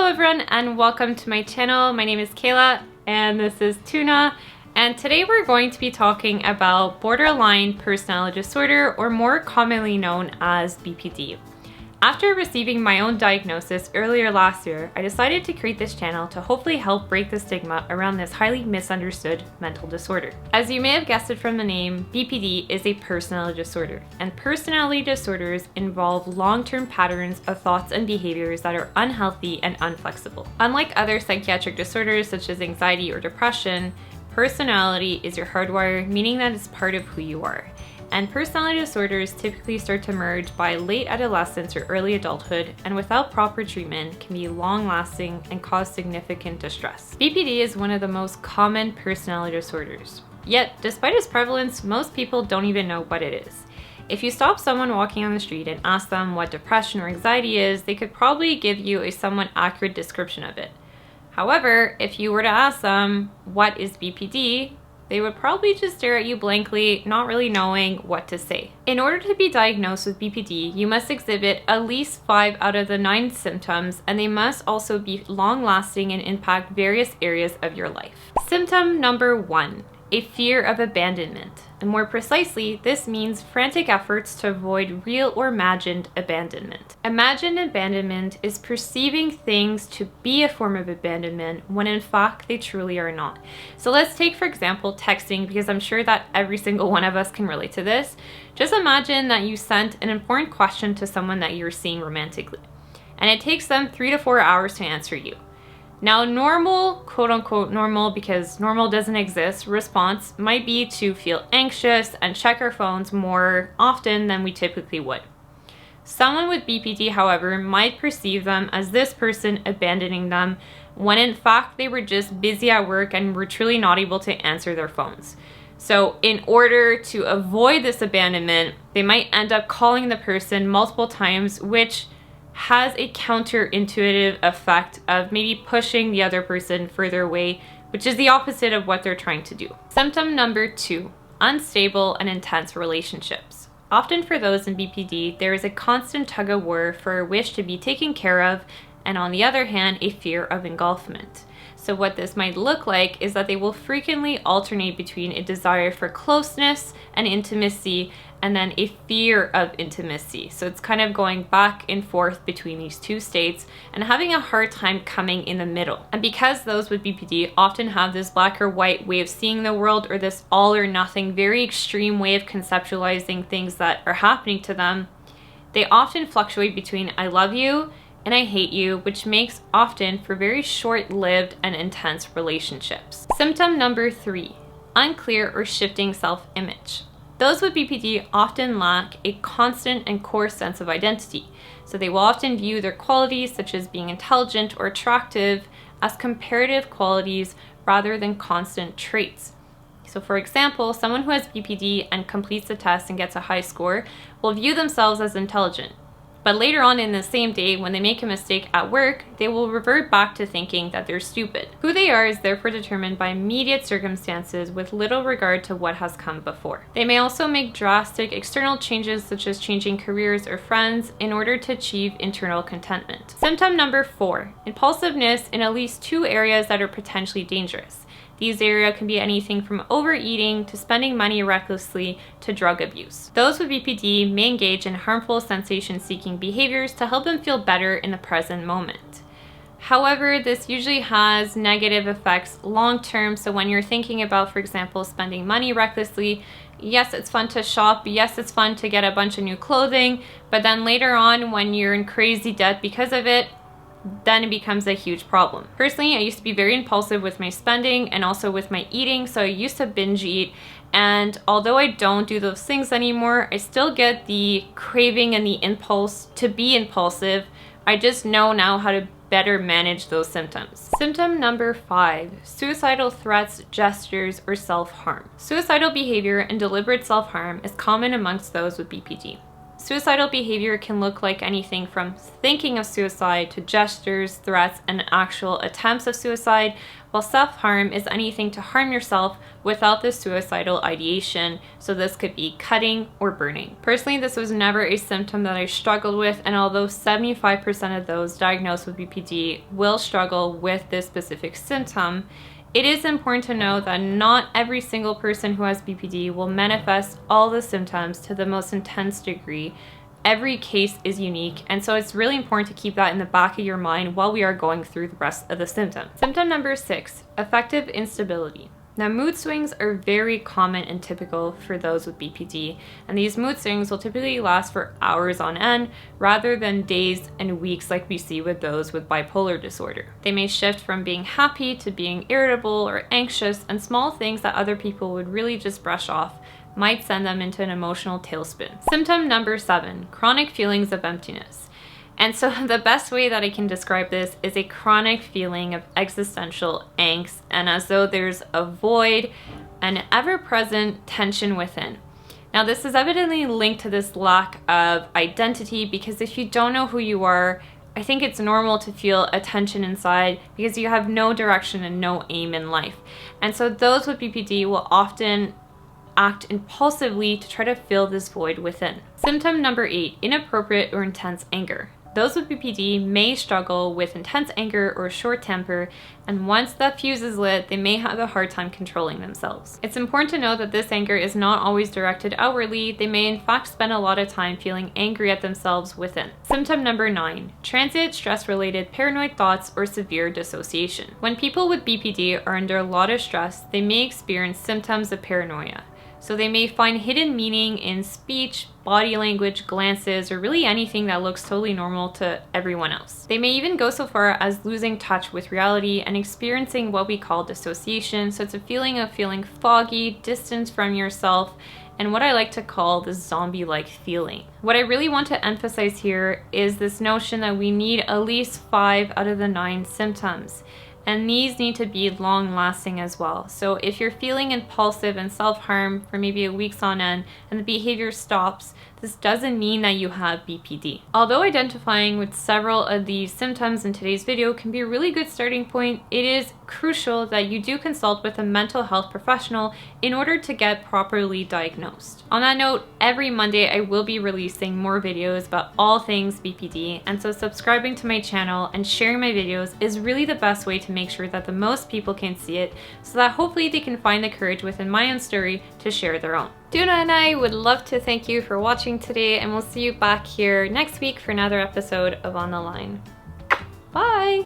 everyone and welcome to my channel. My name is Kayla and this is Tuna, and today we're going to be talking about borderline personality disorder, or more commonly known as BPD. After receiving my own diagnosis earlier last year, I decided to create this channel to hopefully help break the stigma around this highly misunderstood mental disorder. As you may have guessed it from the name, BPD is a personality disorder, and personality disorders involve long-term patterns of thoughts and behaviors that are unhealthy and unflexible. Unlike other psychiatric disorders such as anxiety or depression, personality is your hardwire, meaning that it's part of who you are. And personality disorders typically start to emerge by late adolescence or early adulthood, and without proper treatment can be long-lasting and cause significant distress. BPD is one of the most common personality disorders. Yet, despite its prevalence, most people don't even know what it is. If you stop someone walking on the street and ask them what depression or anxiety is, they could probably give you a somewhat accurate description of it. However, if you were to ask them, what is BPD? They would probably just stare at you blankly, not really knowing what to say. In order to be diagnosed with BPD, you must exhibit at least 5 out of the 9 symptoms, and they must also be long-lasting and impact various areas of your life. Symptom number 1, a fear of abandonment. And more precisely, this means frantic efforts to avoid real or imagined abandonment. Imagined abandonment is perceiving things to be a form of abandonment when in fact they truly are not. So let's take, for example, texting, because I'm sure that every single one of us can relate to this. Just imagine that you sent an important question to someone that you're seeing romantically, and it takes them 3 to 4 hours to answer you. Now, normal, quote unquote normal, because normal doesn't exist, response might be to feel anxious and check our phones more often than we typically would. Someone with BPD, however, might perceive them as this person abandoning them when in fact they were just busy at work and were truly not able to answer their phones. So in order to avoid this abandonment, they might end up calling the person multiple times, which has a counterintuitive effect of maybe pushing the other person further away, which is the opposite of what they're trying to do. Symptom number 2, unstable and intense relationships. Often for those in BPD, there is a constant tug-of-war for a wish to be taken care of, and on the other hand, a fear of engulfment. So what this might look like is that they will frequently alternate between a desire for closeness and intimacy, and then a fear of intimacy. So it's kind of going back and forth between these two states and having a hard time coming in the middle. And because those with BPD often have this black or white way of seeing the world, or this all or nothing, very extreme way of conceptualizing things that are happening to them, they often fluctuate between I love you and I hate you, which makes often for very short-lived and intense relationships. Symptom number 3, unclear or shifting self-image. Those with BPD often lack a constant and core sense of identity, so they will often view their qualities, such as being intelligent or attractive, as comparative qualities rather than constant traits. So for example, someone who has BPD and completes the test and gets a high score will view themselves as intelligent. But later on in the same day, when they make a mistake at work, they will revert back to thinking that they're stupid. Who they are is therefore determined by immediate circumstances with little regard to what has come before. They may also make drastic external changes, such as changing careers or friends, in order to achieve internal contentment. Symptom number 4, impulsiveness in at least 2 areas that are potentially dangerous. These areas can be anything from overeating to spending money recklessly to drug abuse. Those with BPD may engage in harmful sensation-seeking behaviors to help them feel better in the present moment. However, this usually has negative effects long-term, so when you're thinking about, for example, spending money recklessly, yes, it's fun to shop, yes, it's fun to get a bunch of new clothing, but then later on, when you're in crazy debt because of it, then it becomes a huge problem. Personally, I used to be very impulsive with my spending and also with my eating, so I used to binge eat, and although I don't do those things anymore, I still get the craving and the impulse to be impulsive. I just know now how to better manage those symptoms. Symptom number 5, suicidal threats, gestures, or self-harm. Suicidal behavior and deliberate self-harm is common amongst those with BPD. Suicidal behavior can look like anything from thinking of suicide to gestures, threats, and actual attempts of suicide, while self-harm is anything to harm yourself without the suicidal ideation, so this could be cutting or burning. Personally, this was never a symptom that I struggled with, and although 75% of those diagnosed with BPD will struggle with this specific symptom, it is important to know that not every single person who has BPD will manifest all the symptoms to the most intense degree. Every case is unique, and so it's really important to keep that in the back of your mind while we are going through the rest of the symptoms. Symptom number 6, affective instability. Now, mood swings are very common and typical for those with BPD, and these mood swings will typically last for hours on end rather than days and weeks like we see with those with bipolar disorder. They may shift from being happy to being irritable or anxious, and small things that other people would really just brush off might send them into an emotional tailspin. Symptom number 7, chronic feelings of emptiness. And so the best way that I can describe this is a chronic feeling of existential angst, and as though there's a void, an ever-present tension within. Now, this is evidently linked to this lack of identity, because if you don't know who you are, I think it's normal to feel a tension inside because you have no direction and no aim in life. And so those with BPD will often act impulsively to try to fill this void within. Symptom number 8, inappropriate or intense anger. Those with BPD may struggle with intense anger or short temper, and once that fuse is lit, they may have a hard time controlling themselves. It's important to know that this anger is not always directed outwardly. They may in fact spend a lot of time feeling angry at themselves within. Symptom number 9, transient stress-related paranoid thoughts or severe dissociation. When people with BPD are under a lot of stress, they may experience symptoms of paranoia. So they may find hidden meaning in speech, body language, glances, or really anything that looks totally normal to everyone else. They may even go so far as losing touch with reality and experiencing what we call dissociation. So it's a feeling of feeling foggy, distance from yourself, and what I like to call the zombie-like feeling. What I really want to emphasize here is this notion that we need at least 5 out of the 9 symptoms. And these need to be long-lasting as well. So if you're feeling impulsive and self-harm for maybe a week's on end and the behavior stops, this doesn't mean that you have BPD. Although identifying with several of these symptoms in today's video can be a really good starting point, it is crucial that you do consult with a mental health professional in order to get properly diagnosed. On that note, every Monday I will be releasing more videos about all things BPD, and so subscribing to my channel and sharing my videos is really the best way to make sure that the most people can see it, so that hopefully they can find the courage within my own story to share their own. Tuna and I would love to thank you for watching today, and we'll see you back here next week for another episode of On the Line. Bye!